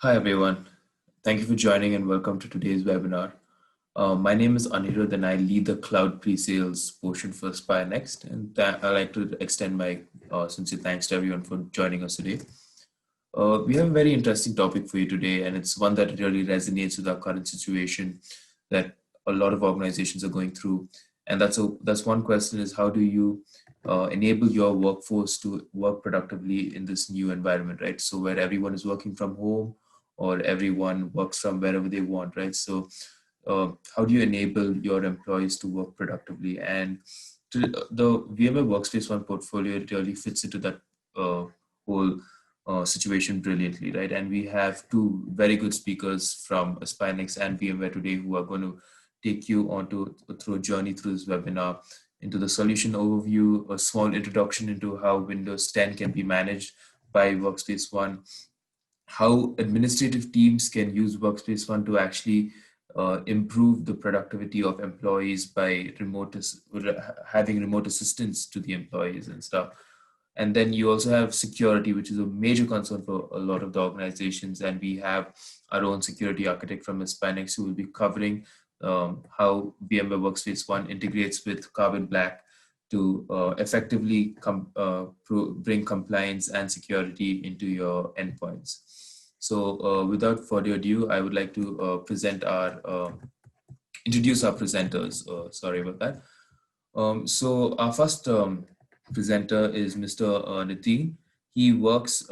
Hi everyone. Thank you for joining and welcome to today's webinar. My name is Anirudh and I lead the cloud pre-sales portion for Aspire Next. And I'd like to extend my sincere thanks to everyone for joining us today. We have a very interesting topic for you today, and it's one that really resonates with our current situation that a lot of organizations are going through. And that's one question: is how do you enable your workforce to work productively in this new environment, right? So where everyone is working from home or everyone works from wherever they want, right? So how do you enable your employees to work productively? And the VMware Workspace ONE portfolio really fits into that whole situation brilliantly, right? And we have two very good speakers from Aspirenex and VMware today who are going to take you on through a journey through this webinar into the solution overview, a small introduction into how Windows 10 can be managed by Workspace ONE, how administrative teams can use Workspace ONE to actually improve the productivity of employees by having remote assistance to the employees and stuff. And then you also have security, which is a major concern for a lot of the organizations. And we have our own security architect from Hispanics who will be covering how VMware Workspace ONE integrates with Carbon Black to effectively bring compliance and security into your endpoints. So without further ado, I would like to introduce our presenters. Sorry about that. So our first presenter is Mr. Nitin. He works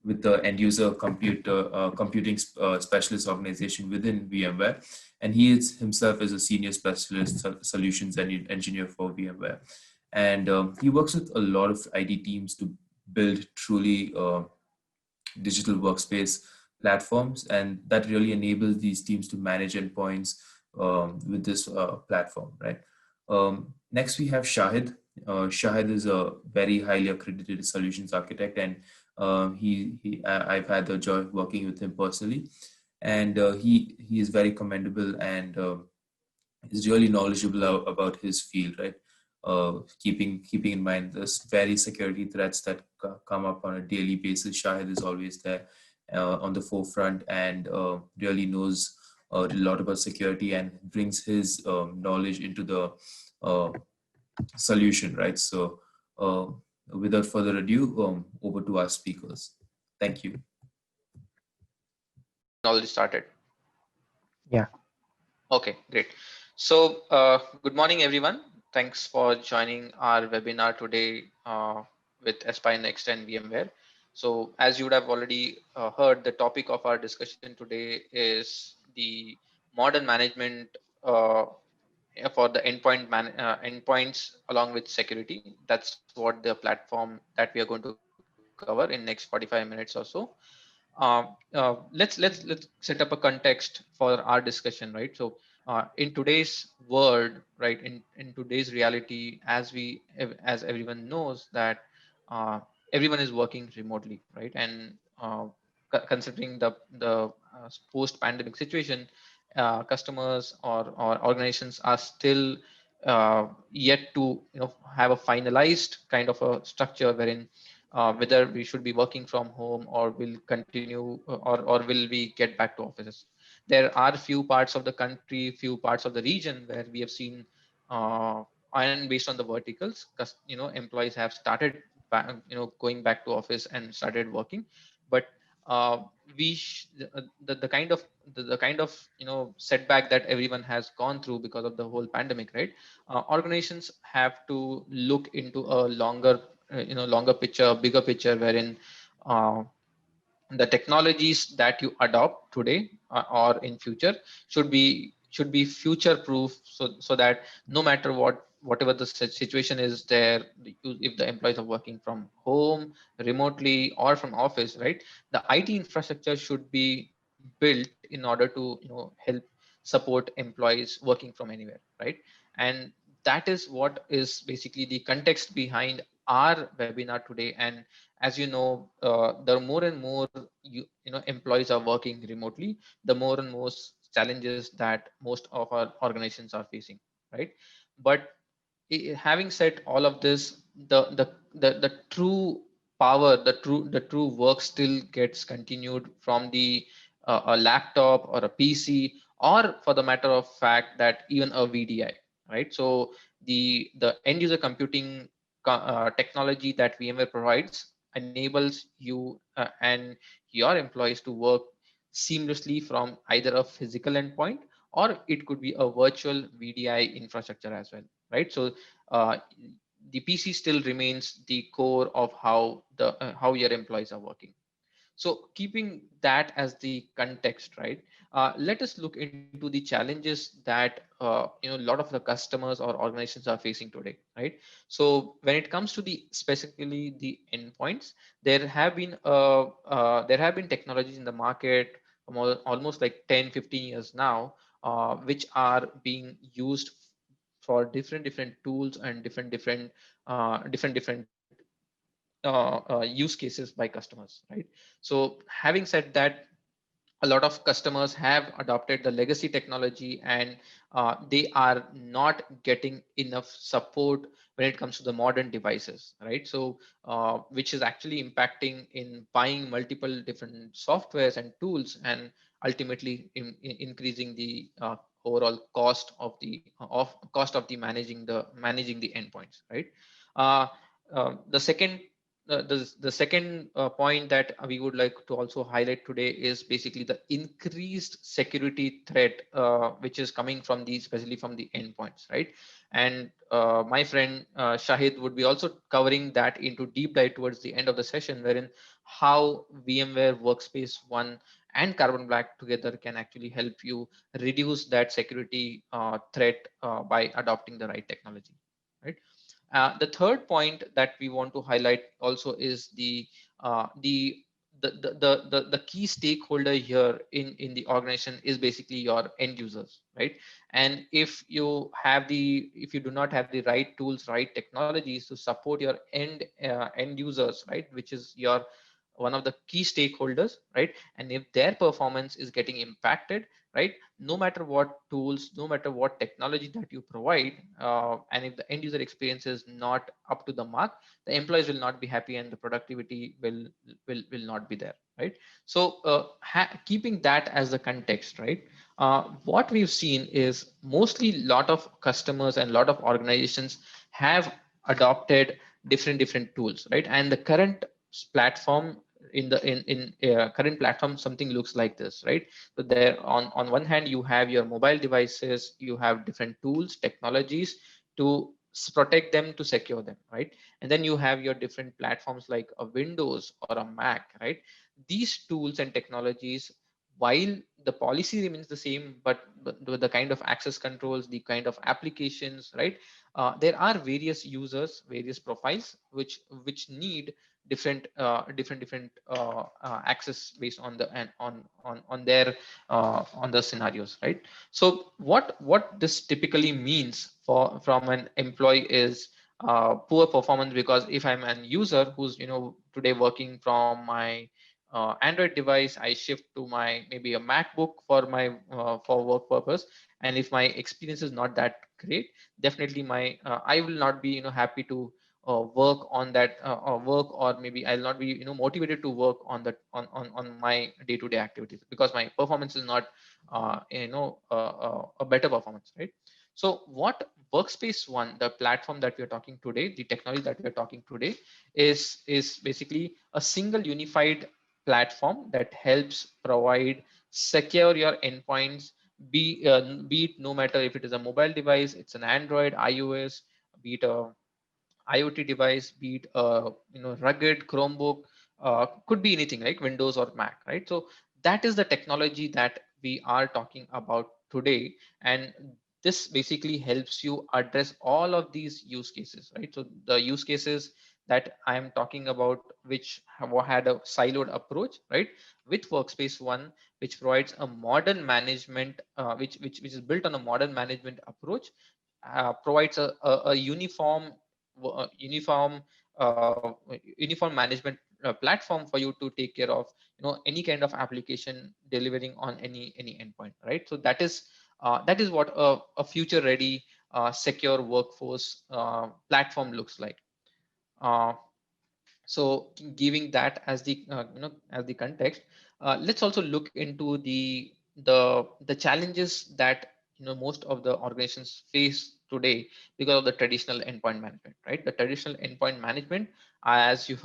with the end user computing specialist organization within VMware, and he is himself as a senior specialist solutions and engineer for VMware. And he works with a lot of IT teams to build truly digital workspace platforms, and that really enables these teams to manage endpoints with this platform, right? Next, we have Shahid. Shahid is a very highly accredited solutions architect, and I've had the joy of working with him personally, and he is very commendable and is really knowledgeable about his field, right? Keeping in mind this very security threats that come up on a daily basis. Shahid is always there on the forefront and really knows a lot about security and brings his knowledge into the uh, solution, right? So without further ado, over to our speakers. Thank you. Already started. Yeah. Okay, great. So good morning, everyone. Thanks for joining our webinar today with Aspire Next and VMware. So as you would have already heard, the topic of our discussion today is the modern management for the endpoints along with security. That's what the platform that we are going to cover in next 45 minutes or so. Let's set up a context for our discussion, right? So in today's world, right, in today's reality, as everyone knows that everyone is working remotely, right? And considering the post pandemic situation, customers or organizations are still yet to have a finalized kind of a structure wherein whether we should be working from home or will continue or will we get back to offices. There are few parts of the country, few parts of the region where we have seen and based on the verticals, because employees have started going back to office and started working. But uh, the kind of the kind of setback that everyone has gone through because of the whole pandemic, right? Organizations have to look into a longer picture, bigger picture, wherein uh, the technologies that you adopt today or in future should be future proof, so that no matter whatever the situation is there, if the employees are working from home, remotely, or from office, right, the IT infrastructure should be built in order to help support employees working from anywhere, right? And that is what is basically the context behind our webinar today. And as you know, there are more and more employees are working remotely, the more and more challenges that most of our organizations are facing, right? But having said all of this, the true power, the true work still gets continued from the a laptop or a PC, or for the matter of fact that even a VDI, right? So the end user computing technology that VMware provides enables you and your employees to work seamlessly from either a physical endpoint, or it could be a virtual VDI infrastructure as well, right? So uh, the PC still remains the core of how your employees are working. So keeping that as the context, right? Let us look into the challenges that a lot of the customers or organizations are facing today, right? So when it comes to the specifically the endpoints, there have been technologies in the market almost like 10-15 years now, which are being used for different tools and different use cases by customers, right? So having said that, a lot of customers have adopted the legacy technology, and they are not getting enough support when it comes to the modern devices, right? So which is actually impacting in buying multiple different softwares and tools, and ultimately increasing the overall cost of the managing the endpoints, right? uh, the second the second point that we would like to also highlight today is basically the increased security threat, which is coming from these, especially from the endpoints, right? And my friend Shahid would be also covering that into deep dive towards the end of the session, wherein how VMware Workspace ONE and Carbon Black together can actually help you reduce that security threat by adopting the right technology, right? The third point that we want to highlight also is the key stakeholder here in the organization is basically your end users, right? And if you do not have the right tools, right technologies to support your end users, right, which is your one of the key stakeholders, right? And if their performance is getting impacted, right, no matter what tools, no matter what technology that you provide, and if the end user experience is not up to the mark, the employees will not be happy, and the productivity will not be there, right? So keeping that as the context, right, what we've seen is mostly lot of customers and lot of organizations have adopted different tools, right? And the current platform in current platform, something looks like this, right? So there on one hand, you have your mobile devices, you have different tools, technologies to protect them, to secure them, right? And then you have your different platforms like a Windows or a Mac, right? These tools and technologies, while the policy remains the same, but the kind of access controls, the kind of applications, right? There are various users, various profiles, which need different access based on the and on their on the scenarios, right? So what this typically means for from an employee is poor performance, because if I'm an user who's today working from my Android device, I shift to my maybe a MacBook for my for work purpose, and if my experience is not that great, definitely my I will not be happy to work on that or work, or maybe I'll not be motivated to work on that on my day-to-day activities, because my performance is not a better performance, right? So what Workspace ONE, the platform that we are talking today, the technology that we are talking today, is basically a single unified platform that helps provide secure your endpoints, be it no matter if it is a mobile device, it's an Android, iOS, be it a IoT device, be it a rugged Chromebook, could be anything like Windows or Mac, right? So that is the technology that we are talking about today, and this basically helps you address all of these use cases, right? So the use cases that I am talking about, which had a siloed approach, right, with Workspace ONE, which provides a modern management, which is built on a modern management approach, provides a uniform uh, uniform management platform for you to take care of any kind of application delivering on any endpoint, right? So that is what a future ready secure workforce platform looks like. uh, So giving that as the as the context, let's also look into the challenges that most of the organizations face today because of the traditional endpoint management, right? The traditional endpoint management, as you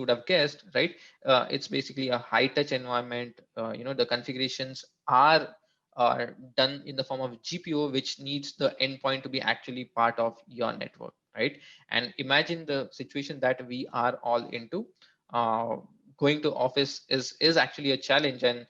would have guessed, right? It's basically a high touch environment. The configurations are done in the form of GPO, which needs the endpoint to be actually part of your network, right? And imagine the situation that we are all into. uh, Going to office is actually a challenge, and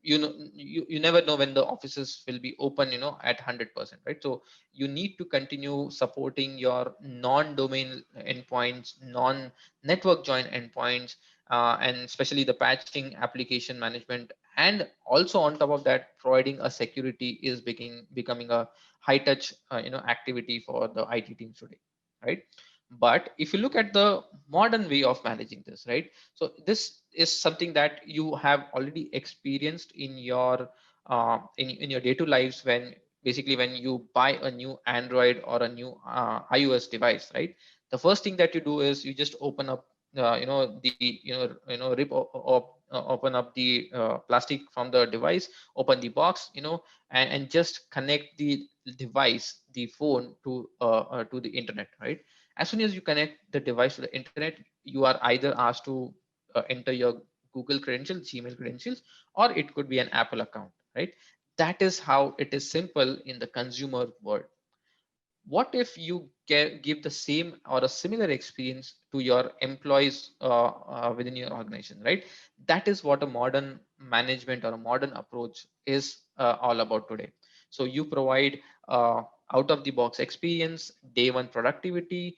you never know when the offices will be open at 100%, right? So you need to continue supporting your non-domain endpoints, non-network join endpoints, and especially the patching, application management, and also on top of that, providing a security is becoming a high touch activity for the IT teams today, right? But if you look at the modern way of managing this, right? So this is something that you have already experienced in your in your day-to lives, when basically when you buy a new Android or a new iOS device, right? The first thing that you do is you just open up the open up the plastic from the device, open the box, and just connect the device, the phone, to the internet, right? As soon as you connect the device to the internet, you are either asked to enter your Google credentials, Gmail credentials, or it could be an Apple account, right? That is how it is simple in the consumer world. What if you give the same or a similar experience to your employees within your organization, right? That is what a modern management or a modern approach is all about today. So you provide out of the box experience, day one productivity,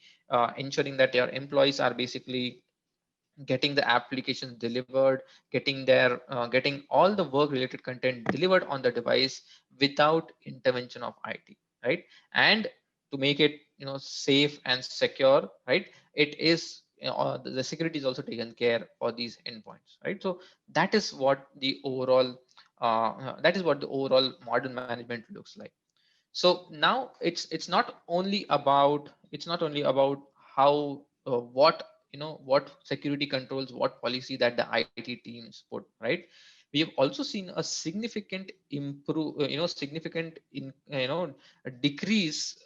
ensuring that your employees are basically getting the applications delivered, getting all the work related content delivered on the device without intervention of IT, right? And to make it safe and secure, right? It is the security is also taken care for these endpoints, right? So that is what the overall modern management looks like. So now it's not only about how what what security controls, what policy that the IT teams put, right? We have also seen a significant significant a decrease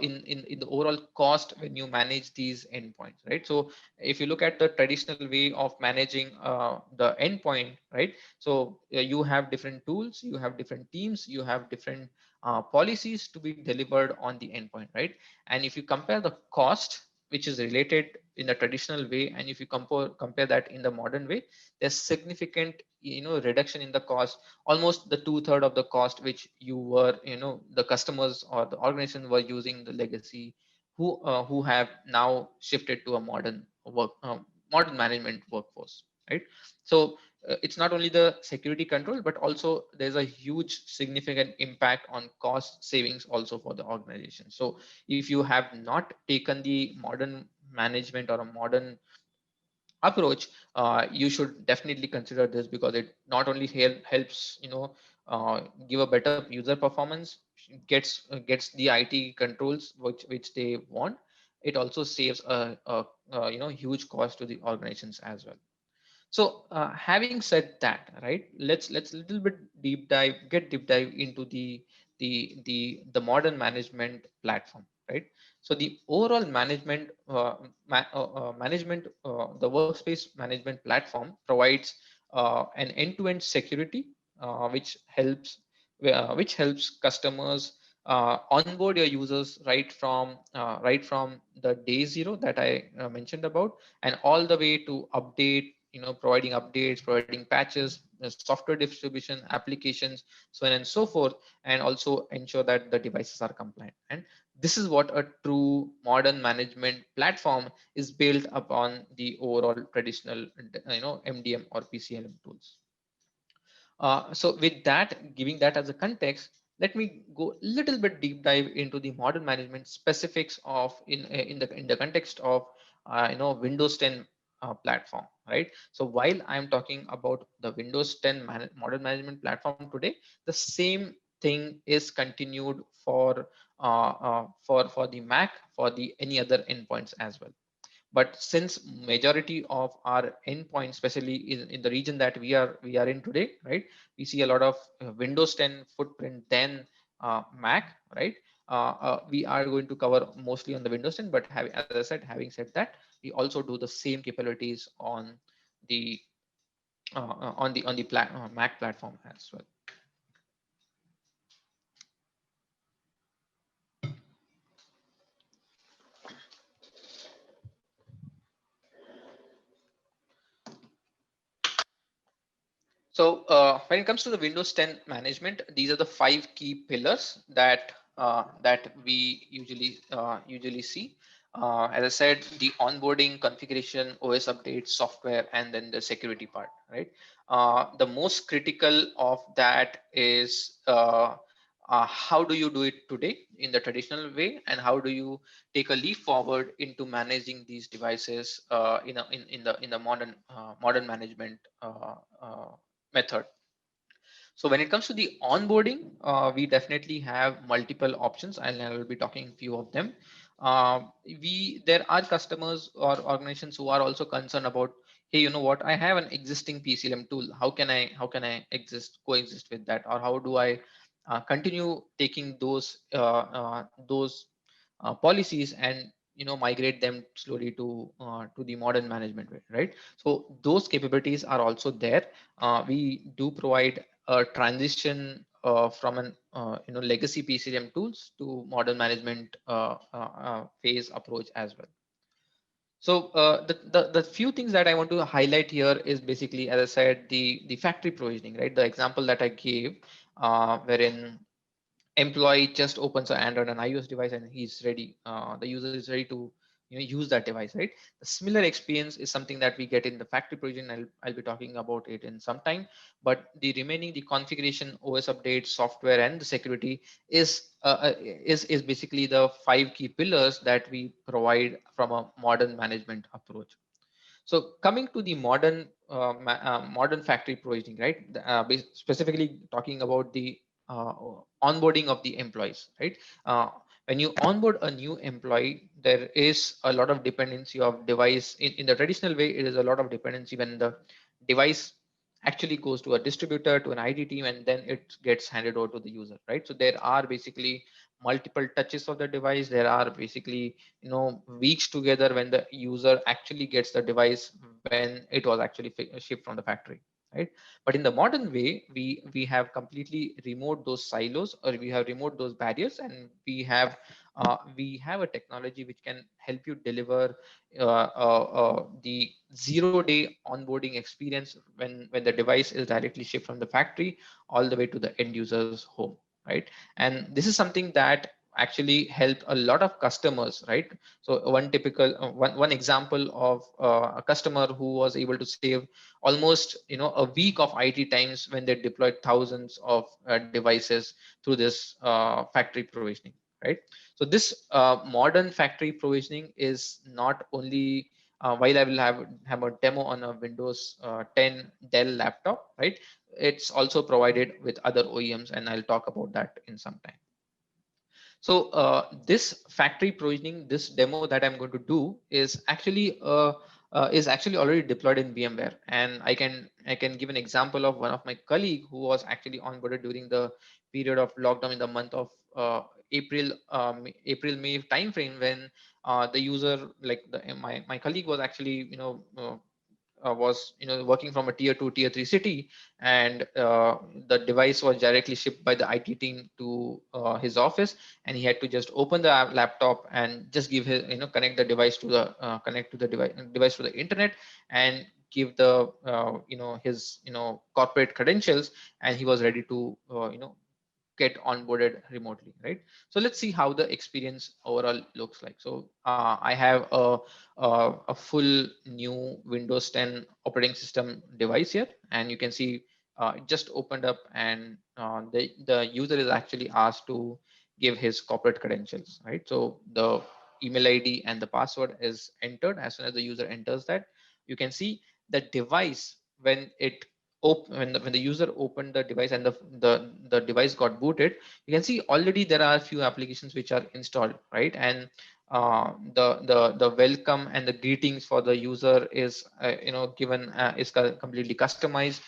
in the overall cost when you manage these endpoints, right? So if you look at the traditional way of managing the endpoint, right? So you have different tools, you have different teams, you have different policies to be delivered on the endpoint, right? And if you compare the cost, which is related in the traditional way, and if you compare that in the modern way, there's significant reduction in the cost, almost the two-third of the cost which you were the customers or the organization were using the legacy, who have now shifted to a modern management workforce, right? So it's not only the security control, but also there's a huge significant impact on cost savings also for the organization. So if you have not taken the modern management or a modern approach, you should definitely consider this, because it not only helps give a better user performance, gets the IT controls which they want. It also saves a huge cost to the organizations as well. So having said that, right, let's little bit deep dive into the modern management platform, right? So the overall management the workspace management platform provides an end-to-end security, which helps customers onboard your users right from the day zero that I mentioned about, and all the way to update, providing updates, providing patches, software distribution, applications, so on and so forth, and also ensure that the devices are compliant. And this is what a true modern management platform is built upon the overall traditional MDM or PCLM tools. So with that, giving that as a context, let me go a little bit deep dive into the modern management specifics of in the context of Windows 10 platform, right? So while I'm talking about the Windows 10 modern management platform today, the same thing is continued for the Mac, for the any other endpoints as well. But since majority of our endpoints, especially in the region that we are in today, right, we see a lot of Windows 10 footprint than Mac, right? We are going to cover mostly on the Windows 10, but as I said, having said that, we also do the same capabilities on the Mac platform as well. So when it comes to the Windows 10 management, these are the 5 key pillars that we usually see. As I said, the onboarding, configuration, OS updates, software, and then the security part, right? The most critical of that is how do you do it today in the traditional way, and how do you take a leap forward into managing these devices in the modern management method. So when it comes to the onboarding, we definitely have multiple options, and I will be talking a few of them. There are customers or organizations who are also concerned about, hey, you know what? I have an existing PCLM tool. How can I coexist with that, or how do I continue taking those policies and migrate them slowly to the modern management way, right? So those capabilities are also there. We do provide a transition from an legacy PCM tools to modern management phase approach as well. So the few things that I want to highlight here is basically, as I said, the factory provisioning, right? The example that I gave, wherein employee just opens an Android and iOS device and he's ready. The user is ready to use that device, right? The similar experience is something that we get in the factory provision. I'll be talking about it in some time. But the remaining, the configuration, OS updates, software, and the security is basically the 5 key pillars that we provide from a modern management approach. So coming to the modern factory provisioning, right? Specifically talking about the uh, onboarding of the employees, right? When you onboard a new employee, there is a lot of dependency of device. In the traditional way, it is a lot of dependency when the device actually goes to a distributor, to an IT team, and then it gets handed over to the user, right? So there are basically multiple touches of the device. There are basically weeks together when the user actually gets the device when it was actually shipped from the factory, right? But in the modern way, we have completely removed those silos, or we have removed those barriers, and we have a technology which can help you deliver the 0-day onboarding experience when the device is directly shipped from the factory all the way to the end user's home, right? And this is something that actually helped a lot of customers, right? So one example of a customer who was able to save almost a week of IT times when they deployed thousands of devices through this factory provisioning, right? So this modern factory provisioning is not only while I will have a demo on a Windows 10 Dell laptop, right? It's also provided with other OEMs, and I'll talk about that in some time. So this factory provisioning, this demo that I'm going to do is actually already deployed in VMware, and I can give an example of one of my colleague who was actually onboarded during the period of lockdown in the month of April May timeframe, when the user, like my colleague was actually was working from a tier 2 tier 3 city, and the device was directly shipped by the IT team to his office, and he had to just open the laptop and just give his connect the device to the device to the internet, and give the his corporate credentials, and he was ready to get onboarded remotely, right? So let's see how the experience overall looks like. So I have a full new Windows 10 operating system device here, and you can see it just opened up, and the user is actually asked to give his corporate credentials, right? So the email ID and the password is entered. As soon as the user enters that, you can see the device when it when the user opened the device and the device got booted, you can see already there are a few applications which are installed, right? And the welcome and the greetings for the user is given is completely customized.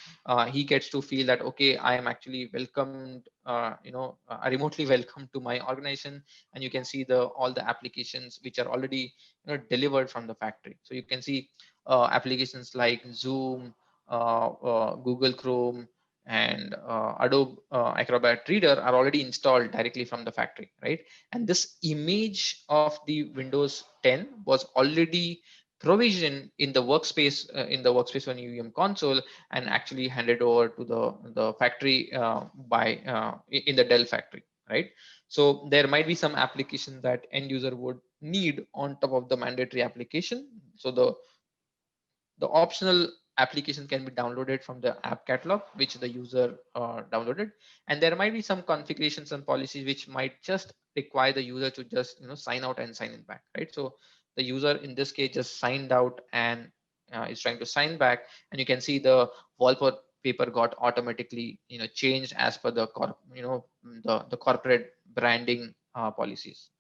He gets to feel that, okay, I am actually welcomed, remotely welcome to my organization. And you can see the all the applications which are already delivered from the factory. So you can see applications like Zoom, Google Chrome, and Adobe Acrobat Reader are already installed directly from the factory, right? And this image of the Windows 10 was already provisioned in the Workspace on UEM console, and actually handed over to the factory by in the Dell factory, right? So there might be some application that end user would need on top of the mandatory application. So the optional application can be downloaded from the app catalog, which the user downloaded. And there might be some configurations and policies which might just require the user to just sign out and sign in back, right? So the user in this case just signed out and is trying to sign back, and you can see the wallpaper got automatically changed as per the the corporate branding policies.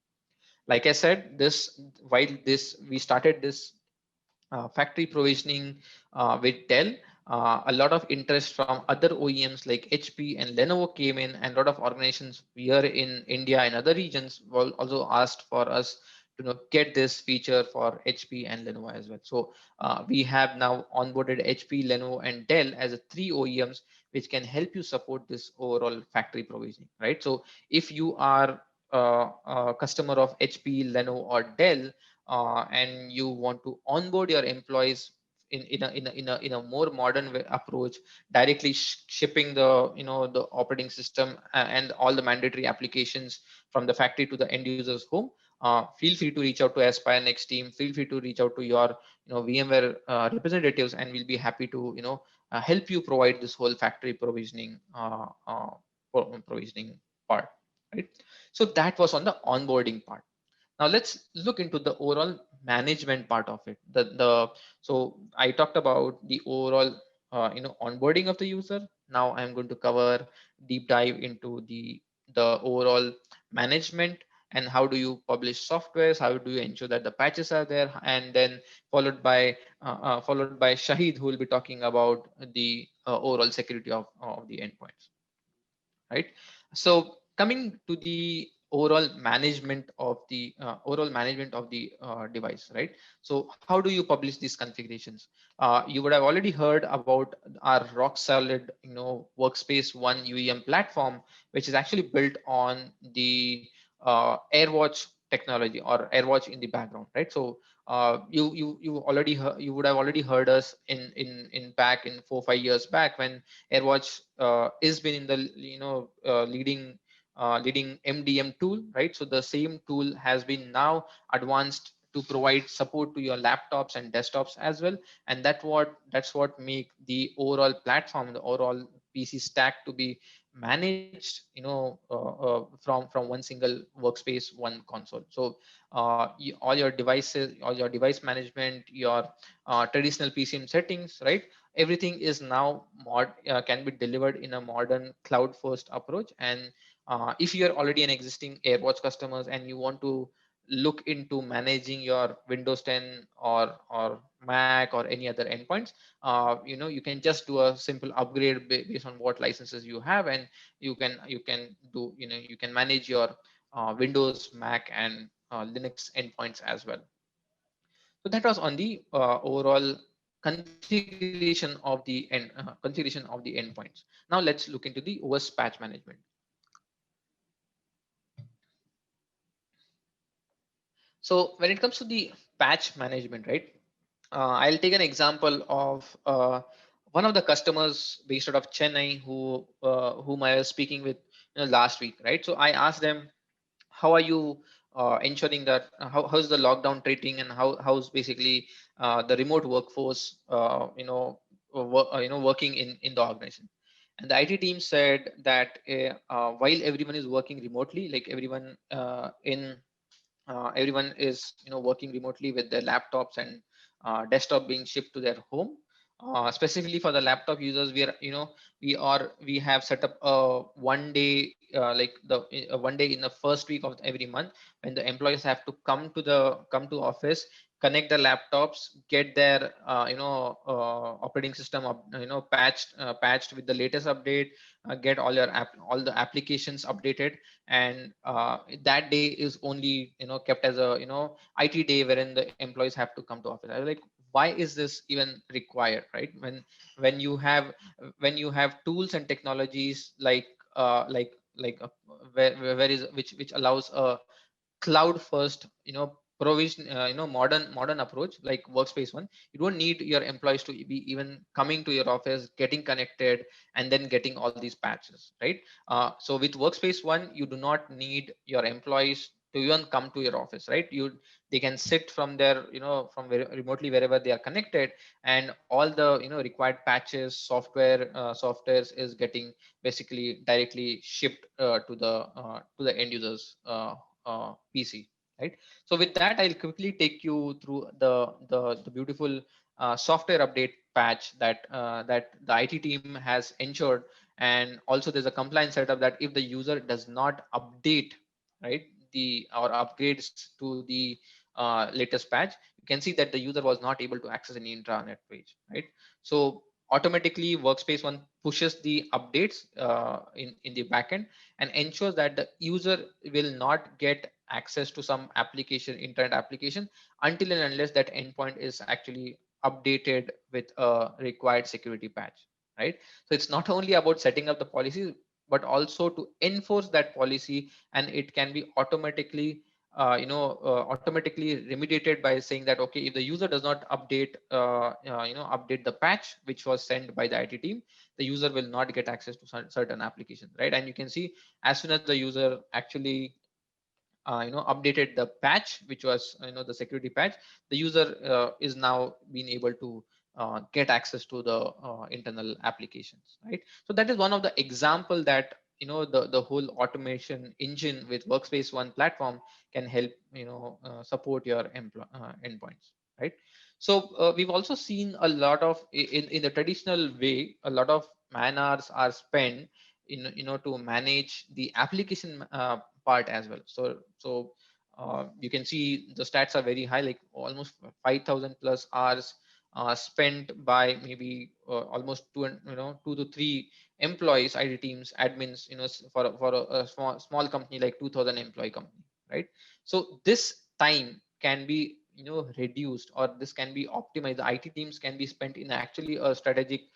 Like I said, this while this we started this factory provisioning with Dell, a lot of interest from other OEMs like HP and Lenovo came in, and a lot of organizations here in India and other regions were also asked for us to get this feature for HP and Lenovo as well. So we have now onboarded HP, Lenovo, and Dell as a three OEMs which can help you support this overall factory provisioning, right? So if you are a customer of HP, Lenovo, or Dell, and you want to onboard your employees in a more modern way approach, directly shipping the the operating system and all the mandatory applications from the factory to the end user's home, feel free to reach out to Aspire Next team. Feel free to reach out to your VMware representatives, and we'll be happy to help you provide this whole factory provisioning provisioning part, right? So that was on the onboarding part. Now let's look into the overall management part of it. So I talked about the overall onboarding of the user. Now I'm going to cover deep dive into the overall management, and how do you publish softwares, how do you ensure that the patches are there, and then followed by Shahid, who will be talking about the overall security of the endpoints, right? So coming to the overall management of the device, right? So how do you publish these configurations? You would have already heard about our rock solid Workspace one UEM platform, which is actually built on the AirWatch technology, or AirWatch in the background, right? So you would have already heard us in back in 4 5 years back, when AirWatch is been in the leading MDM tool, right? So the same tool has been now advanced to provide support to your laptops and desktops as well, and that's what make the overall platform, the overall PC stack, to be managed from one single workspace, one console. So all your devices, all your device management, your traditional PCM settings, right? Everything is now can be delivered in a modern cloud first approach. And if you are already an existing AirWatch customers and you want to look into managing your Windows 10 or Mac or any other endpoints, you can just do a simple upgrade based on what licenses you have, and you can manage your Windows, Mac, and Linux endpoints as well. So that was on the overall configuration of the endpoints. Now let's look into the OS patch management. So when it comes to the patch management, right? I'll take an example of one of the customers based out of Chennai whom I was speaking with last week, right? So I asked them, how are you ensuring that how's the lockdown treating, and how's basically the remote workforce working in the organization. And the IT team said that while everyone is working remotely, like everyone is working remotely with their laptops and desktop being shipped to their home, specifically for the laptop users, we are, we have set up a 1 day, like the 1 day in the first week of every month, when the employees have to come to office, connect the laptops, get their operating system patched with the latest update, get all the applications updated, and that day is only kept as a IT day wherein the employees have to come to office. I was like, why is this even required, right? When you have when you have tools and technologies like where is which allows a cloud first provision, modern approach like Workspace one. You don't need your employees to be even coming to your office, getting connected, and then getting all these patches, right? So with Workspace one, you do not need your employees to even come to your office, right? They can sit from their from remotely wherever they are connected, and all the required patches, softwares is getting basically directly shipped to the end users PC, right? So with that, I'll quickly take you through the beautiful software update patch that the IT team has ensured, and also there's a compliance setup that if the user does not update, right, the or upgrades to the latest patch, you can see that the user was not able to access any intranet page, right? So automatically Workspace one pushes the updates in the backend and ensures that the user will not get access to some application, internet application, until and unless that endpoint is actually updated with a required security patch, right? So it's not only about setting up the policy, but also to enforce that policy, and it can be automatically remediated by saying that, okay, if the user does not update the patch which was sent by the IT team, the user will not get access to certain applications, right? And you can see as soon as the user actually updated the patch, which was the security patch, the user is now being able to get access to the internal applications, right? So that is one of the example that the whole automation engine with Workspace one platform can help support your endpoints, right? So we've also seen a lot of in the traditional way, a lot of man hours are spent in to manage the application part as well. So you can see the stats are very high, like almost 5,000 plus hours spent by maybe almost 2 to 3 employees, IT teams, admins, for a small company like 2,000 employee company, right? So this time can be reduced, or this can be optimized. The IT teams can be spent in actually a strategic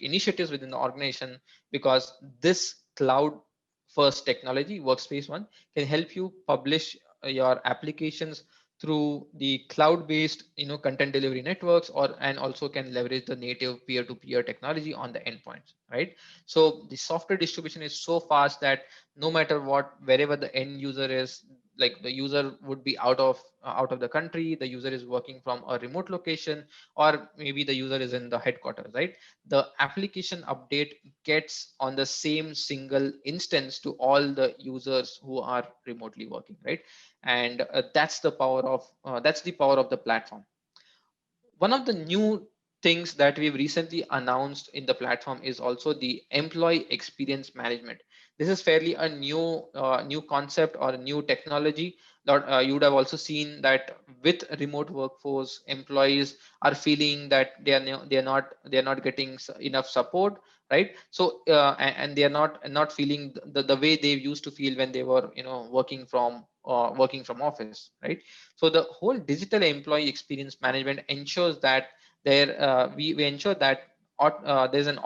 initiatives within the organization, because this cloud first technology Workspace one can help you publish your applications through the cloud based content delivery networks, or and also can leverage the native peer to peer technology on the endpoints, right? So the software distribution is so fast that no matter what, wherever the end user is, like the user would be out of the country, the user is working from a remote location, or maybe the user is in the headquarters, right? The application update gets on the same single instance to all the users who are remotely working, right? And that's the power of the platform. One of the new things that we've recently announced in the platform is also the employee experience management. This is fairly a new concept or a new technology that you would have also seen that with remote workforce, employees are feeling that they are not getting enough support, right? So and they are not feeling the way they used to feel when they were working from office, right? So the whole digital employee experience management ensures that we ensure that there's an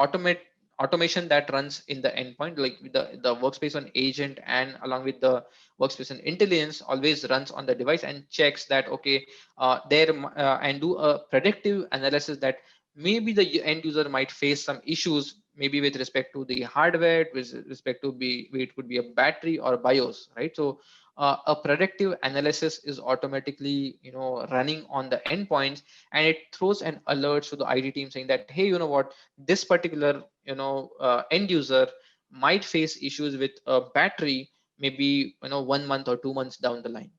automation that runs in the endpoint, like the Workspace on agent, and along with the Workspace on intelligence always runs on the device and checks that, okay, and do a predictive analysis that maybe the end user might face some issues, maybe with respect to the hardware, with respect to it could be a battery or BIOS, right? So a predictive analysis is automatically running on the endpoints, and it throws an alert to the IT team saying that, hey, you know what, this particular end user might face issues with a battery, maybe 1 month or 2 months down the line.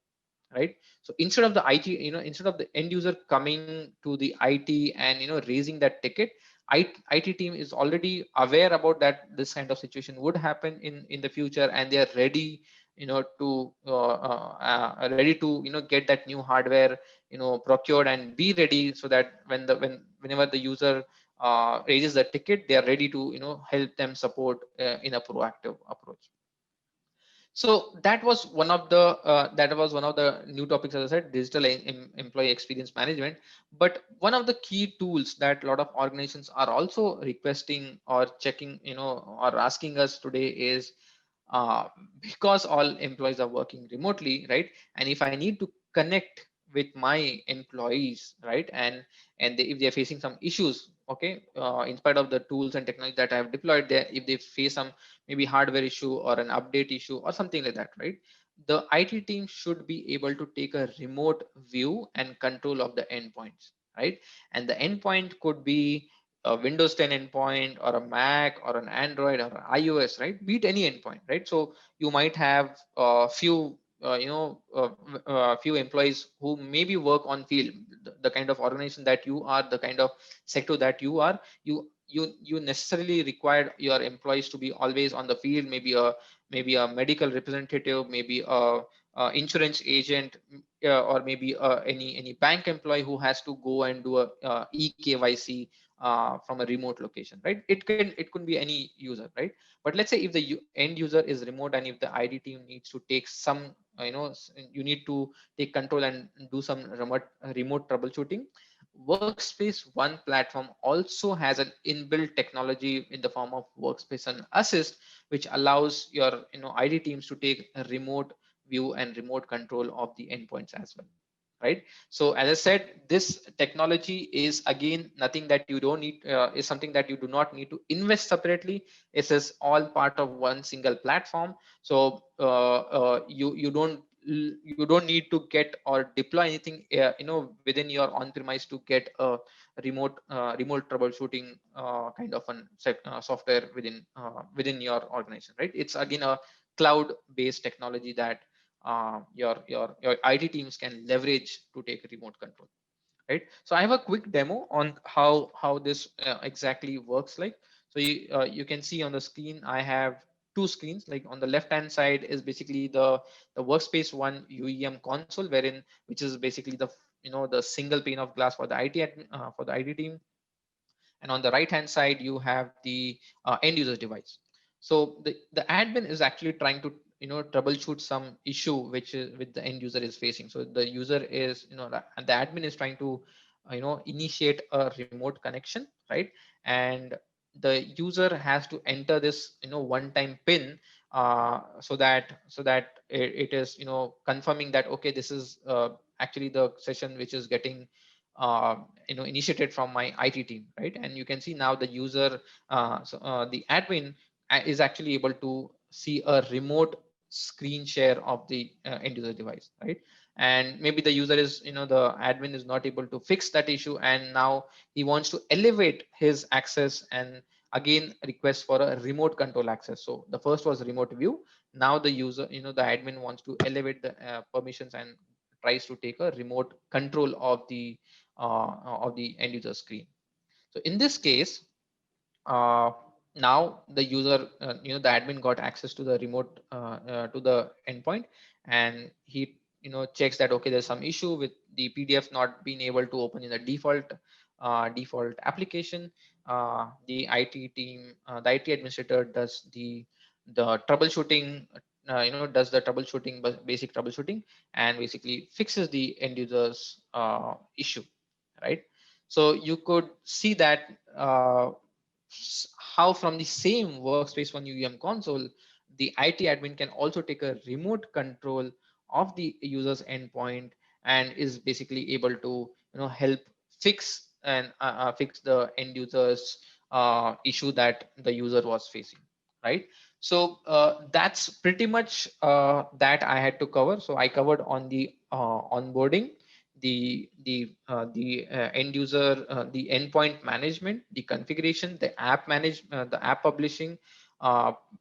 right? So instead of the IT, instead of the end user coming to the IT and raising that ticket, IT team is already aware about that this kind of situation would happen in the future, and they are ready, to ready to get that new hardware procured and be ready, so that whenever the user raises the ticket, they are ready to help them support in a proactive approach. So that was one of the new topics, as I said, digital employee experience management. But one of the key tools that a lot of organizations are also requesting or checking, or asking us today is, because all employees are working remotely, right? And if I need to connect with my employees, right, and if they're facing some issues, okay, in spite of the tools and technology that I have deployed there, if they face some maybe hardware issue or an update issue or something like that, right, the IT team should be able to take a remote view and control of the endpoints, right? And the endpoint could be a Windows 10 endpoint or a Mac or an Android or iOS, right? Be it any endpoint, right? So you might have a few few employees who maybe work on field, the kind of organization that you are, the kind of sector that you are, you necessarily require your employees to be always on the field, maybe a medical representative, maybe a insurance agent, or maybe any bank employee who has to go and do a eKYC from a remote location, right? It could be any user, right? But let's say if the end user is remote, and if the ID team needs to take some you need to take control and do some remote troubleshooting, Workspace One platform also has an inbuilt technology in the form of Workspace and Assist, which allows your ID teams to take a remote view and remote control of the endpoints as well, right? So as I said, this technology is again nothing that you don't need, is something that you do not need to invest separately. It is all part of one single platform. So you don't need to get or deploy anything within your on-premise to get a remote troubleshooting kind of an software within your organization, right? It's again a cloud-based technology that your IT teams can leverage to take remote control, right? So I have a quick demo on how this exactly works like. So you can see on the screen I have two screens. Like on the left hand side is basically the Workspace One UEM console, wherein which is basically the single pane of glass for the for the IT team. And on the right hand side you have the end user device. So the admin is actually trying to troubleshoot some issue which is with the end user is facing. So the user is the admin is trying to initiate a remote connection, right? And the user has to enter this one time pin, so that it is confirming that okay, this is actually the session which is getting initiated from my IT team, right? And you can see now the user, the admin is actually able to see a remote screen share of the end user device, right? And maybe the user is, the admin is not able to fix that issue, and now he wants to elevate his access and again request for a remote control access. So the first was remote view. Now the user, the admin wants to elevate the permissions and tries to take a remote control of the end user screen. So in this case, uh, now the user, the admin got access to the remote to the endpoint, and he checks that okay, there's some issue with the PDF not being able to open in the default application. The IT team, the IT administrator does the troubleshooting. Does the troubleshooting, basic troubleshooting, and basically fixes the end user's issue, right? So you could see that how from the same Workspace One UEM console, the IT admin can also take a remote control of the user's endpoint and is basically able to help fix and fix the end user's issue that the user was facing, right? So that's pretty much that I had to cover. So I covered on the onboarding, the end user, the endpoint management, the configuration, the app publishing,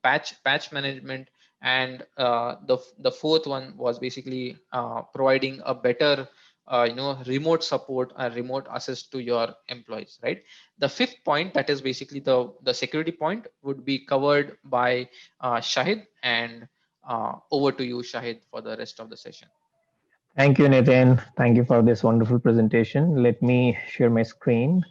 patch management, And the fourth one was basically providing a better remote support and remote access to your employees, right? The fifth point, that is basically the security point, would be covered by Shahid. And over to you, Shahid, for the rest of the session. Thank you, Nitin. Thank you for this wonderful presentation. Let me share my screen.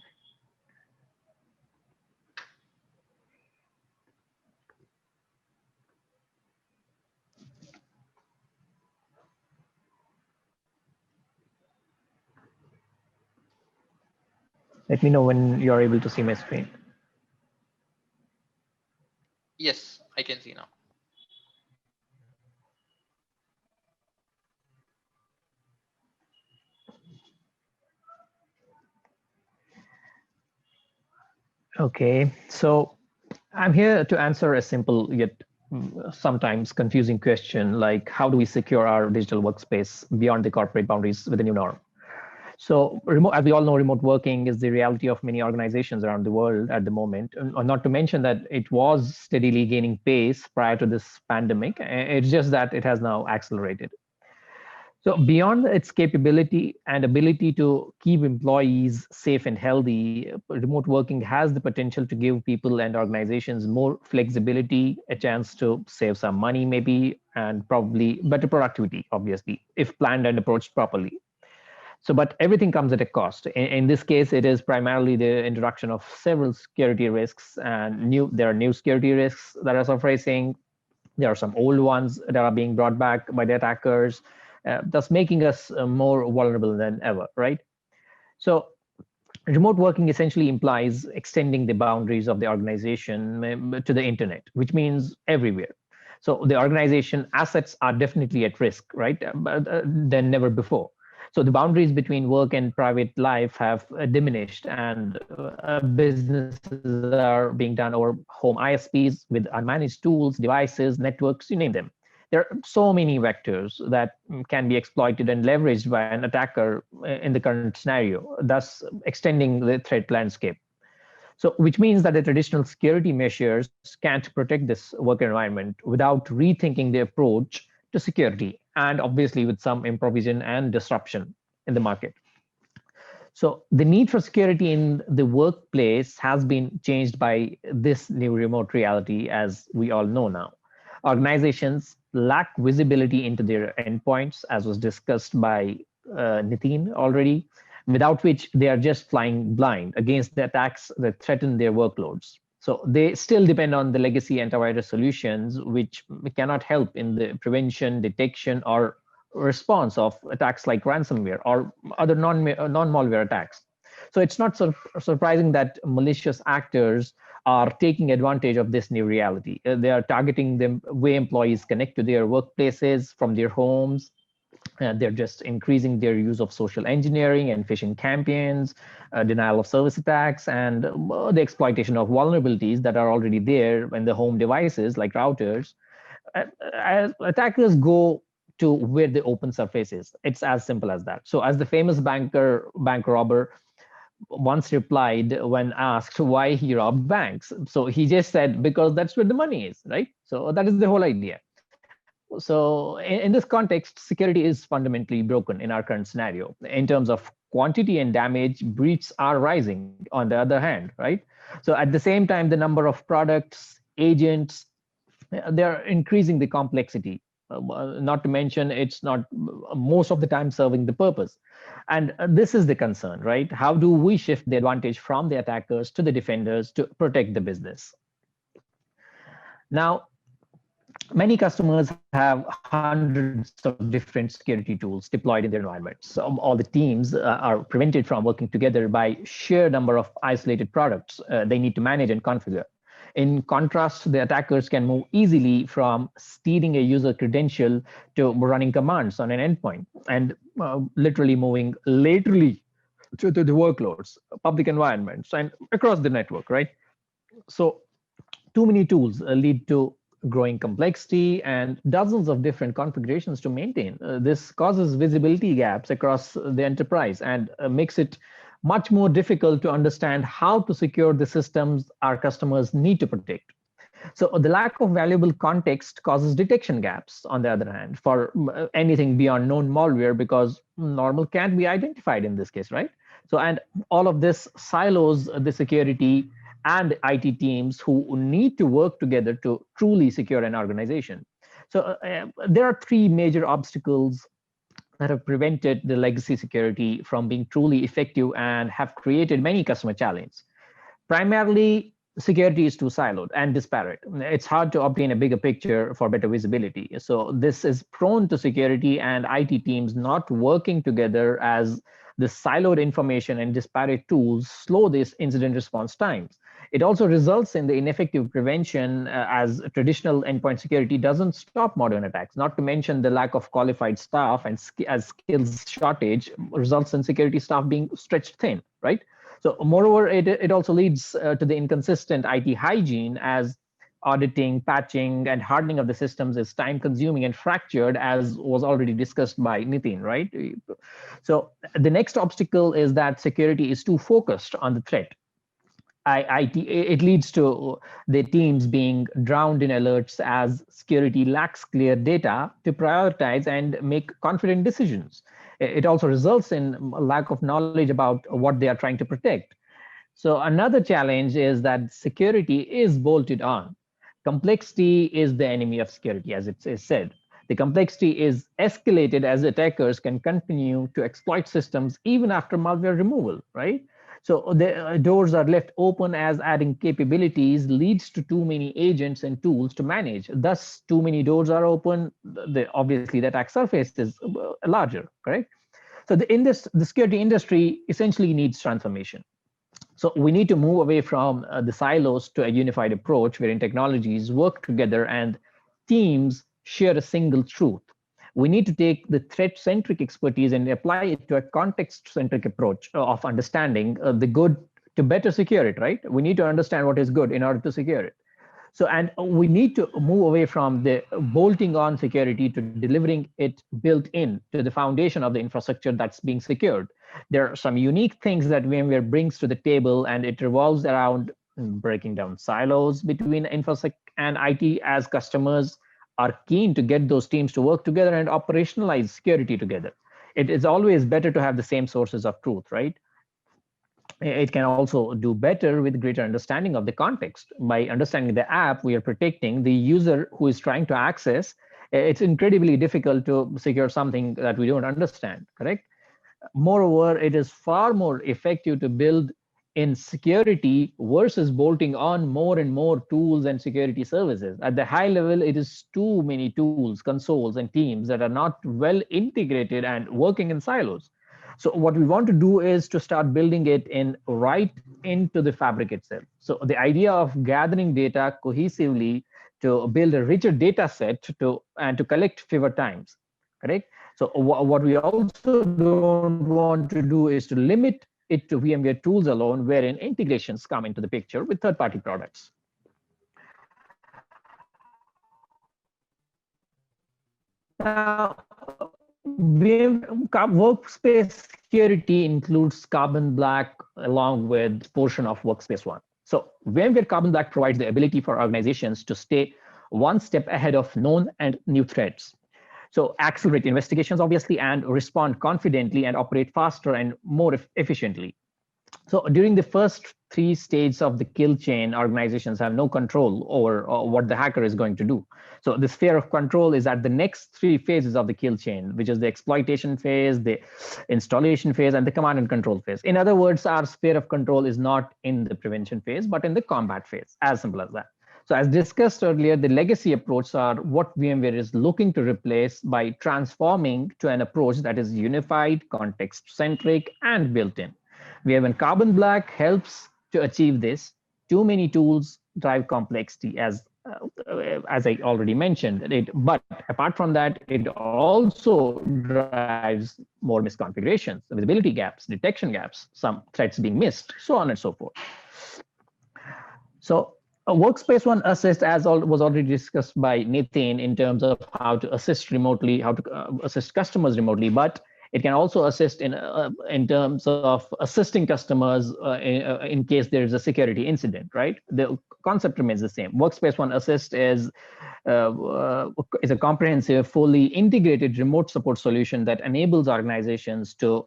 Let me know when you're able to see my screen. Yes, I can see now. Okay, so I'm here to answer a simple yet sometimes confusing question like how do we secure our digital workspace beyond the corporate boundaries with the new norm? So, as we all know, remote working is the reality of many organizations around the world at the moment. Not to mention that it was steadily gaining pace prior to this pandemic. It's just that it has now accelerated. So, beyond its capability and ability to keep employees safe and healthy, remote working has the potential to give people and organizations more flexibility, a chance to save some money, maybe, and probably better productivity, obviously, if planned and approached properly. So, but everything comes at a cost. In this case, it is primarily the introduction of several security risks, and there are new security risks that are surfacing. There are some old ones that are being brought back by the attackers, thus making us more vulnerable than ever, right? So, remote working essentially implies extending the boundaries of the organization to the internet, which means everywhere. So the organization assets are definitely at risk, right? Than never before. So the boundaries between work and private life have diminished, and businesses are being done over home ISPs with unmanaged tools, devices, networks, you name them. There are so many vectors that can be exploited and leveraged by an attacker in the current scenario, thus extending the threat landscape. So, which means that the traditional security measures can't protect this work environment without rethinking the approach to security, and obviously with some improvisation and disruption in the market. So, the need for security in the workplace has been changed by this new remote reality, as we all know now. Organizations lack visibility into their endpoints, as was discussed by Nitin already, without which they are just flying blind against the attacks that threaten their workloads. So they still depend on the legacy antivirus solutions, which cannot help in the prevention, detection, or response of attacks like ransomware or other non-malware attacks. So it's not surprising that malicious actors are taking advantage of this new reality. They are targeting the way employees connect to their workplaces from their homes. They're just increasing their use of social engineering and phishing campaigns, denial of service attacks, and the exploitation of vulnerabilities that are already there in the home devices like routers. Attackers go to where the open surface is. It's as simple as that. So, as the famous bank robber once replied when asked why he robbed banks. So he just said, because that's where the money is, right? So that is the whole idea. So in this context, security is fundamentally broken in our current scenario. In terms of quantity and damage, breaches are rising on the other hand, right? So at the same time, the number of products, agents, they're increasing the complexity. Not to mention, it's not most of the time serving the purpose. And this is the concern, right? How do we shift the advantage from the attackers to the defenders to protect the business? Now, many customers have hundreds of different security tools deployed in their environments. All the teams are prevented from working together by sheer number of isolated products they need to manage and configure. In contrast, the attackers can move easily from stealing a user credential to running commands on an endpoint, and literally moving laterally to the workloads, public environments, and across the network, right? So too many tools lead to growing complexity and dozens of different configurations to maintain. This causes visibility gaps across the enterprise and makes it much more difficult to understand how to secure the systems our customers need to protect. So the lack of valuable context causes detection gaps, on the other hand, for anything beyond known malware, because normal can't be identified in this case, right? So, and all of this silos the security and IT teams who need to work together to truly secure an organization. So there are three major obstacles that have prevented the legacy security from being truly effective and have created many customer challenges. Primarily, security is too siloed and disparate. It's hard to obtain a bigger picture for better visibility. So this is prone to security and IT teams not working together, as the siloed information and disparate tools slow this incident response times. It also results in the ineffective prevention, as traditional endpoint security doesn't stop modern attacks. Not to mention the lack of qualified staff, and as skills shortage results in security staff being stretched thin, right? So moreover, it also leads to the inconsistent IT hygiene, as auditing, patching, and hardening of the systems is time consuming and fractured, as was already discussed by Nitin, right? So the next obstacle is that security is too focused on the threat. It leads to the teams being drowned in alerts, as security lacks clear data to prioritize and make confident decisions. It also results in a lack of knowledge about what they are trying to protect. So another challenge is that security is bolted on. Complexity is the enemy of security, as it is said. The complexity is escalated as attackers can continue to exploit systems even after malware removal, right? So the doors are left open, as adding capabilities leads to too many agents and tools to manage. Thus, too many doors are open. Obviously, the attack surface is larger, correct? So the security industry essentially needs transformation. So we need to move away from the silos to a unified approach wherein technologies work together and teams share a single truth. We need to take the threat-centric expertise and apply it to a context-centric approach of understanding the good to better secure it, right? We need to understand what is good in order to secure it. So, and we need to move away from the bolting on security to delivering it built in to the foundation of the infrastructure that's being secured. There are some unique things that VMware brings to the table, and it revolves around breaking down silos between InfoSec and IT, as customers are keen to get those teams to work together and operationalize security together. It is always better to have the same sources of truth, right? It can also do better with greater understanding of the context. By understanding the app we are protecting, the user who is trying to access, it's incredibly difficult to secure something that we don't understand, correct? Moreover, it is far more effective to build in security versus bolting on more and more tools and security services. At the high level, it is too many tools, consoles, and teams that are not well integrated and working in silos. So what we want to do is to start building it in right into the fabric itself. So the idea of gathering data cohesively to build a richer data set to collect fewer times, correct? So what we also don't want to do is to limit it to VMware tools alone, wherein integrations come into the picture with third-party products. Now, Workspace security includes Carbon Black along with portion of Workspace ONE. So VMware Carbon Black provides the ability for organizations to stay one step ahead of known and new threats. So accelerate investigations, obviously, and respond confidently and operate faster and more efficiently. So during the first three stages of the kill chain, organizations have no control over what the hacker is going to do. So the sphere of control is at the next three phases of the kill chain, which is the exploitation phase, the installation phase, and the command and control phase. In other words, our sphere of control is not in the prevention phase, but in the combat phase, as simple as that. So as discussed earlier, the legacy approaches are what VMware is looking to replace by transforming to an approach that is unified, context-centric, and built-in. VMware Carbon Black helps to achieve this. Too many tools drive complexity, as I already mentioned. But apart from that, it also drives more misconfigurations, visibility gaps, detection gaps, some threats being missed, so on and so forth. So Workspace ONE Assist, as was already discussed by Nitin in terms of how to assist remotely, how to assist customers remotely, but It can also assist in terms of assisting customers in case there is a security incident, right? The concept remains the same. Workspace ONE Assist is a comprehensive, fully integrated remote support solution that enables organizations to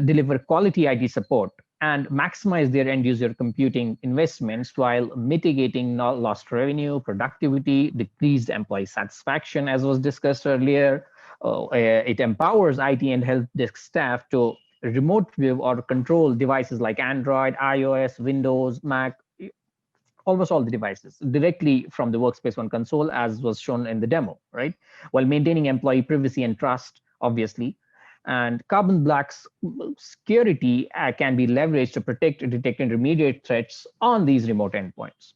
deliver quality IT support and maximize their end user computing investments while mitigating lost revenue, productivity, decreased employee satisfaction, as was discussed earlier. It empowers IT and help desk staff to remote view or control devices like Android, iOS, Windows, Mac, almost all the devices directly from the Workspace ONE console, as was shown in the demo, right? While maintaining employee privacy and trust, obviously. And Carbon Black's security can be leveraged to protect, detect, and remediate threats on these remote endpoints.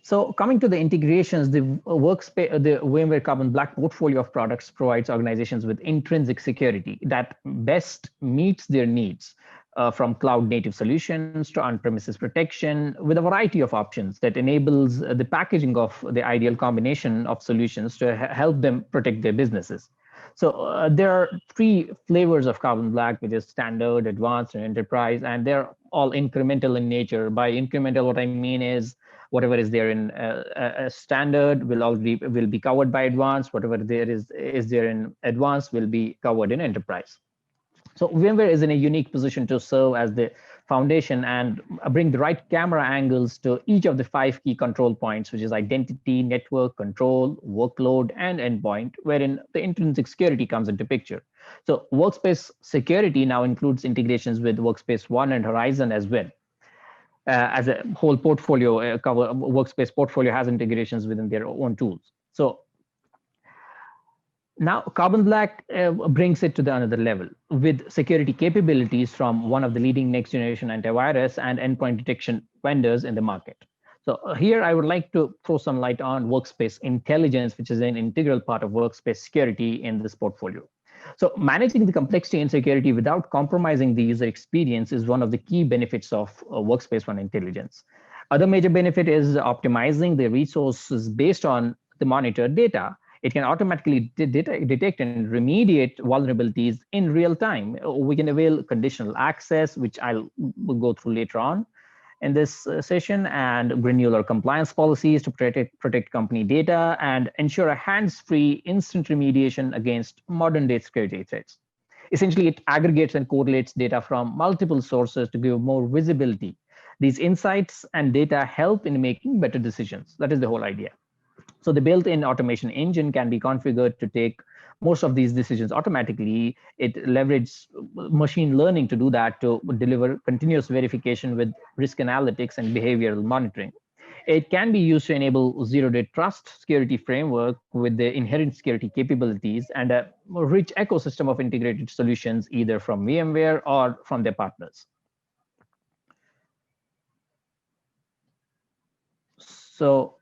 So coming to the integrations, the VMware Carbon Black portfolio of products provides organizations with intrinsic security that best meets their needs, from cloud native solutions to on-premises protection, with a variety of options that enables the packaging of the ideal combination of solutions to help them protect their businesses. So there are three flavors of Carbon Black, which is standard, advanced, and enterprise, and they're all incremental in nature. By incremental, what I mean is whatever is there in a standard will be covered by advanced. Whatever there is there in advanced will be covered in enterprise. So VMware is in a unique position to serve as the foundation and bring the right camera angles to each of the 5 key control points, which is identity, network, control, workload, and endpoint, wherein the intrinsic security comes into picture. So Workspace security now includes integrations with Workspace ONE and Horizon as well. As a whole portfolio, Workspace portfolio has integrations within their own tools. So now Carbon Black brings it to the another level with security capabilities from one of the leading next generation antivirus and endpoint detection vendors in the market. So here I would like to throw some light on Workspace Intelligence, which is an integral part of Workspace security in this portfolio. So managing the complexity and security without compromising the user experience is one of the key benefits of Workspace ONE Intelligence. Other major benefit is optimizing the resources based on the monitored data. It can automatically detect and remediate vulnerabilities in real time. We can avail conditional access, which I'll go through later on in this session, and granular compliance policies to protect company data and ensure a hands-free instant remediation against modern-day security threats. Essentially, it aggregates and correlates data from multiple sources to give more visibility. These insights and data help in making better decisions. That is the whole idea. So the built-in automation engine can be configured to take most of these decisions automatically. It leverages machine learning to do that, to deliver continuous verification with risk analytics and behavioral monitoring. It can be used to enable zero-day trust security framework with the inherent security capabilities and a rich ecosystem of integrated solutions, either from VMware or from their partners. So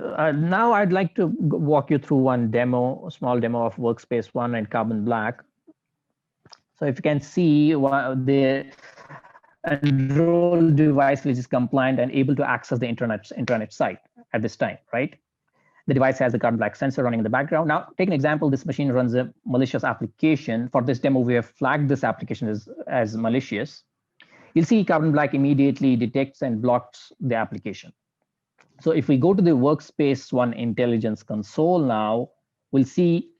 now I'd like to walk you through one demo, a small demo of Workspace ONE and Carbon Black. So if you can see the enrolled device which is compliant and able to access the intranet site at this time, right? The device has the Carbon Black sensor running in the background. Now, take an example. This machine runs a malicious application. For this demo, we have flagged this application as malicious. You'll see Carbon Black immediately detects and blocks the application. So if we go to the Workspace ONE Intelligence console now, we'll see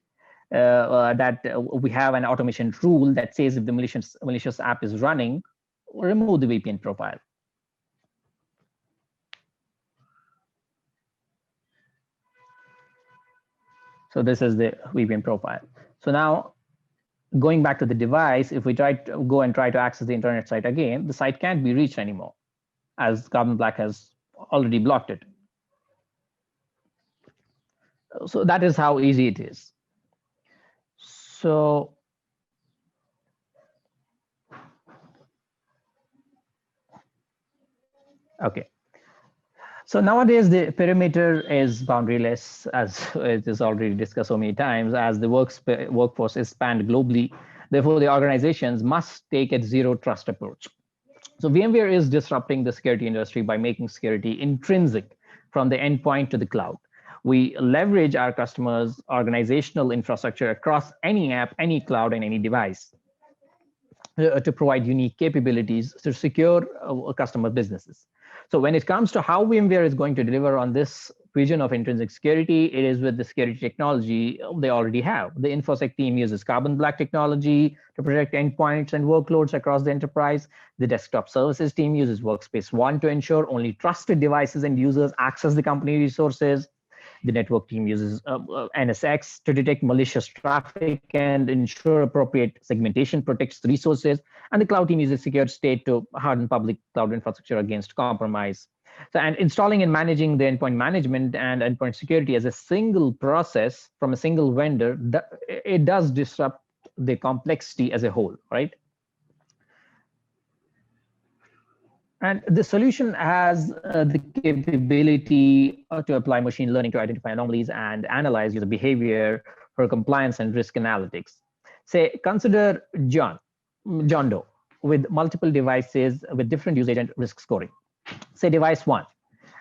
that we have an automation rule that says if the malicious app is running, remove the VPN profile. So this is the VPN profile. So now going back to the device, if we try to go and try to access the internet site again, the site can't be reached anymore as Carbon Black has already blocked it. So that is how easy it is. So okay. So nowadays the perimeter is boundaryless, as it is already discussed so many times, as the workforce is spanned globally. Therefore, the organizations must take a zero trust approach. So VMware is disrupting the security industry by making security intrinsic from the endpoint to the cloud. We leverage our customers' organizational infrastructure across any app, any cloud, and any device to provide unique capabilities to secure customer businesses. So when it comes to how VMware is going to deliver on this vision of intrinsic security, it is with the security technology they already have. The InfoSec team uses carbon black technology to protect endpoints and workloads across the enterprise. The desktop services team uses Workspace ONE to ensure only trusted devices and users access the company resources. The network team uses NSX to detect malicious traffic and ensure appropriate segmentation protects resources. And the cloud team uses secure state to harden public cloud infrastructure against compromise. So, and installing and managing the endpoint management and endpoint security as a single process from a single vendor, it does disrupt the complexity as a whole, right? And the solution has the capability to apply machine learning to identify anomalies and analyze user behavior for compliance and risk analytics. Say, consider John Doe with multiple devices with different usage and risk scoring. Say device one,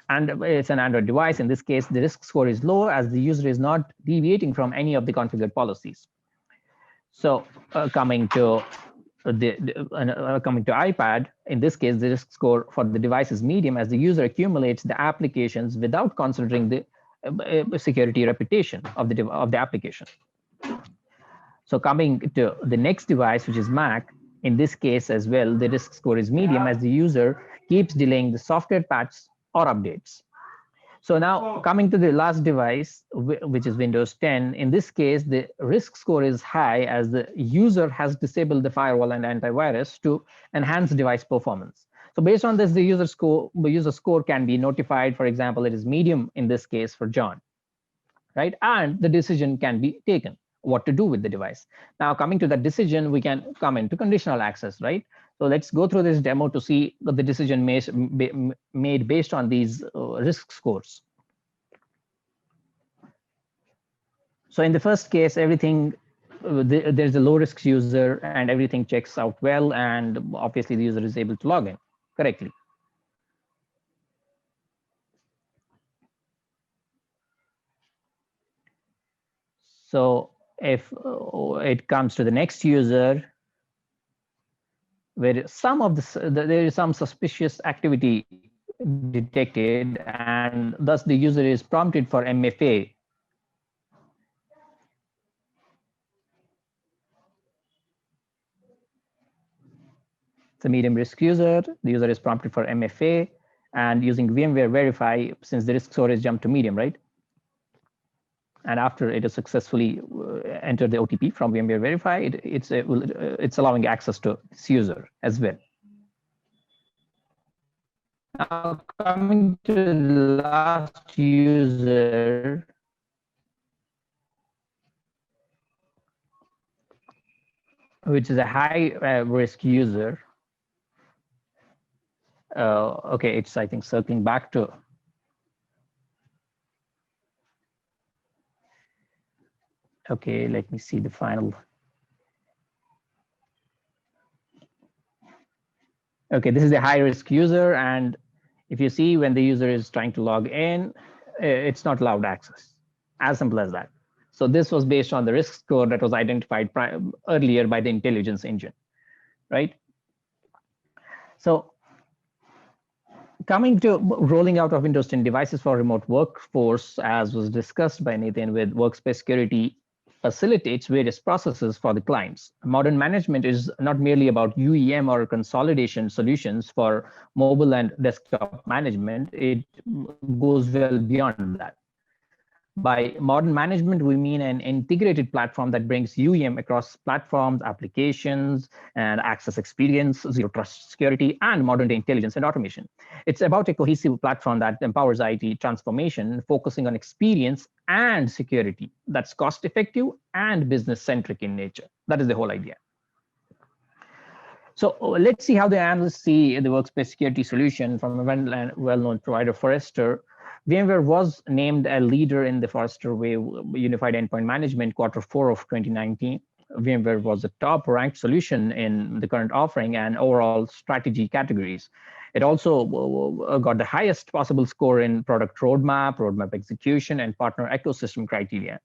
and it's an Android device. In this case, the risk score is low as the user is not deviating from any of the configured policies. So coming to iPad, in this case, the risk score for the device is medium as the user accumulates the applications without considering the security reputation of the application. So coming to the next device, which is Mac, in this case as well, the risk score is medium as the user keeps delaying the software patches or updates. So now coming to the last device, which is Windows 10, in this case, the risk score is high as the user has disabled the firewall and antivirus to enhance device performance. So based on this, the user score can be notified. For example, it is medium in this case for John, right? And the decision can be taken what to do with the device. Now coming to that decision, we can come into conditional access, right? So let's go through this demo to see the decision made based on these risk scores. So in the first case, everything, there's a low risk user and everything checks out well. And obviously the user is able to log in correctly. So if it comes to the next user, where there is some suspicious activity detected, and thus the user is prompted for MFA. It's a medium risk user. The user is prompted for MFA, and using VMware Verify, since the risk score is jumped to medium, right? And after it has successfully entered the OTP from VMware Verify, it's allowing access to this user as well. Now coming to the last user, which is a high risk user. Okay, it's I think circling back to. Okay, let me see the final. Okay, this is a high risk user, and if you see when the user is trying to log in, it's not allowed access. As simple as that. So this was based on the risk score that was identified earlier by the intelligence engine, right? So coming to rolling out of Windows 10 devices for remote workforce, as was discussed by Nathan with Workspace security, facilitates various processes for the clients. Modern management is not merely about UEM or consolidation solutions for mobile and desktop management. It goes well beyond that. By modern management, we mean an integrated platform that brings UEM across platforms, applications, and access experience, zero trust security, and modern day intelligence and automation. It's about a cohesive platform that empowers IT transformation, focusing on experience and security that's cost effective and business centric in nature. That is the whole idea. So let's see how the analysts see the Workspace security solution from a well-known provider, Forrester. VMware was named a leader in the Forrester Wave Unified Endpoint Management Q4 of 2019. VMware was the top ranked solution in the current offering and overall strategy categories. It also got the highest possible score in product roadmap, roadmap execution, and partner ecosystem criteria.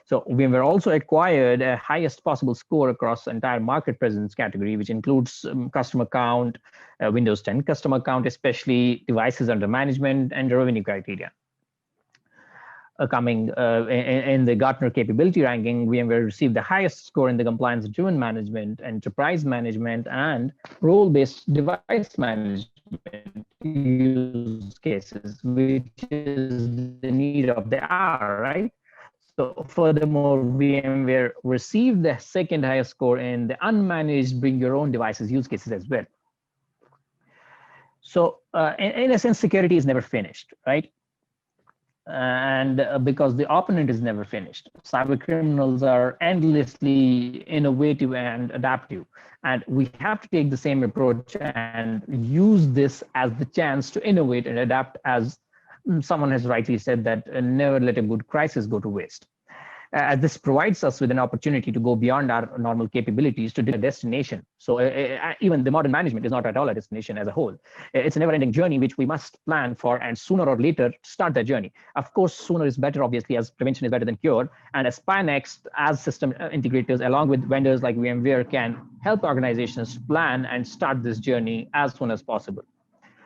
So VMware also acquired a highest possible score across the entire market presence category, which includes customer count, Windows 10 customer count, especially devices under management and revenue criteria. Coming in the Gartner capability ranking, VMware received the highest score in the compliance-driven management, enterprise management, and role-based device management use cases, which is the need of the hour, right? So furthermore, VMware received the second highest score in the unmanaged bring your own devices use cases as well. So in a sense, security is never finished, right? And because the opponent is never finished. Cyber criminals are endlessly innovative and adaptive. And we have to take the same approach and use this as the chance to innovate and adapt, as someone has rightly said, that never let a good crisis go to waste. This provides us with an opportunity to go beyond our normal capabilities to a destination. So even the modern management is not at all a destination as a whole. It's a never-ending journey which we must plan for, and sooner or later start that journey. Of course, sooner is better, obviously, as prevention is better than cure. And as SpyNext, as system integrators, along with vendors like VMware, can help organizations plan and start this journey as soon as possible.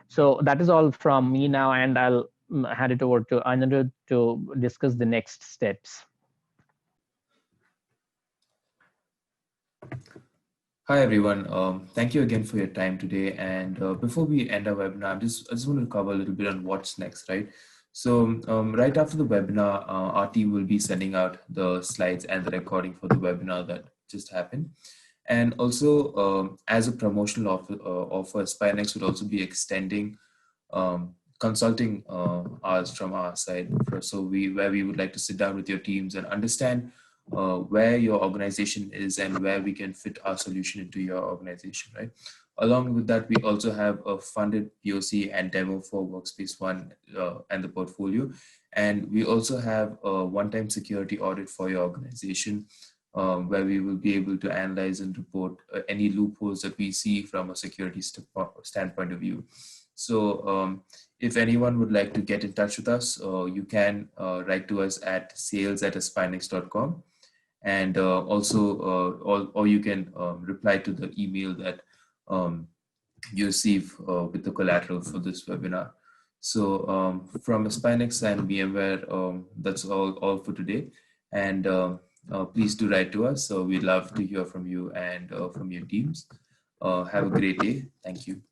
So that is all from me now, and I'll hand it over to Anirudh to discuss the next steps. Hi everyone. Thank you again for your time today. And before we end our webinar, I just want to cover a little bit on what's next, right? So right after the webinar, our team will be sending out the slides and the recording for the webinar that just happened. And also, as a promotional offer, SpyNext would also be extending consulting hours from our side. So where we would like to sit down with your teams and understand where your organization is and where we can fit our solution into your organization, right? Along with that, we also have a funded POC and demo for Workspace ONE and the portfolio. And we also have a one-time security audit for your organization, where we will be able to analyze and report any loopholes that we see from a security standpoint of view. So if anyone would like to get in touch with us, you can write to us at sales@spynext.com. And or you can reply to the email that you receive with the collateral for this webinar. So from SpyNext and VMware, that's all for today. And please do write to us. So we'd love to hear from you and from your teams. Have a great day. Thank you.